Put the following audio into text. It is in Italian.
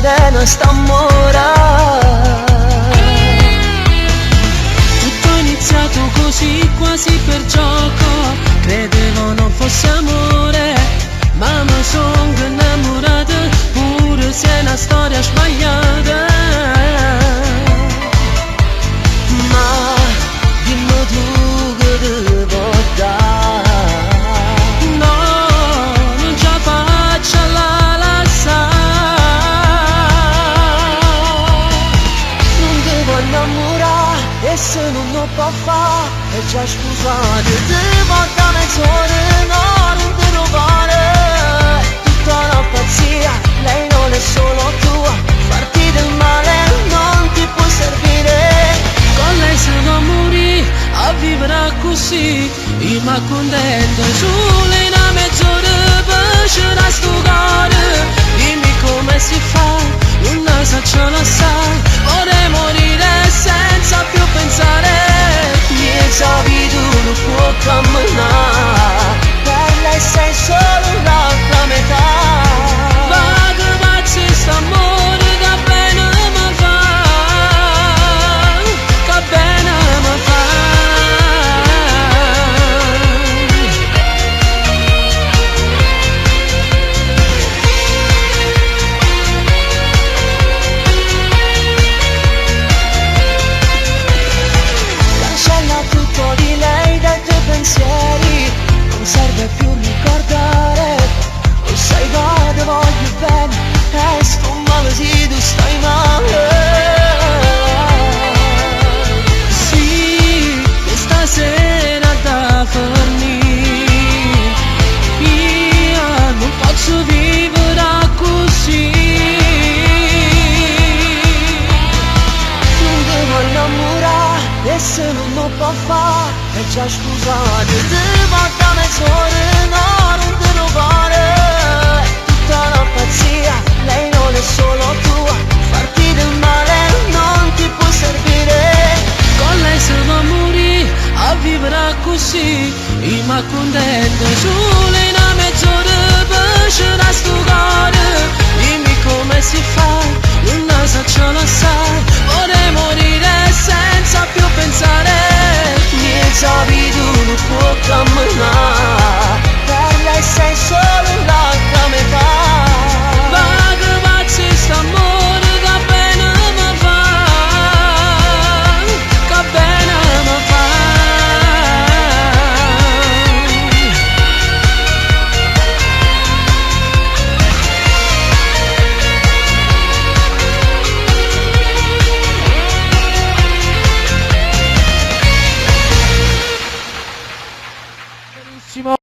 sirena sta a morire. Tutto è iniziato così, quasi per gioco. Credevo non fosse amore, ma mi sono innamorata, pure se è una storia sbagliata. Ma dimmi tu che devo dare. No, non ce la faccio a lasciare. Non devo innamorare e se non lo può fare è già scusate. Devo da mezz'ora, no, non devo fare tutta una pazzia. Lei non è solo tua, farti del male non ti può servire. Con lei se non morì, a vivere così, io mi accontento solo in una mezz'ora per scendere a sto cuore. Dimmi come si fa, non so ce lo sa, vorrei morire senza più pensare. Miezza vita non può camminare, per lei sei solo l'altra metà. Ma che pazzi st'amore che bene mi fa, che bene mi fa. Cancella tutto di lei dai tuoi pensieri, non serve più ricordare. Lo sai che ti voglio bene e sto male se tu stai male. Sì, che stasera da fornire, io non posso vivere così. Non devo innamorare e se non lo può fare è già scusate. Devo da mezz'ora, no, non devo fare tutta una pazzia. Lei non è solo tua, farti del male non ti può servire. Con lei se non morì, a vivere così, io mi accontento solo in una mezz'ora per scendere a sto cuore. Dimmi come si fa, non so ce lo sa, vorrei morire senza più pensare. Miezza vita non può camminare, per lei sei solo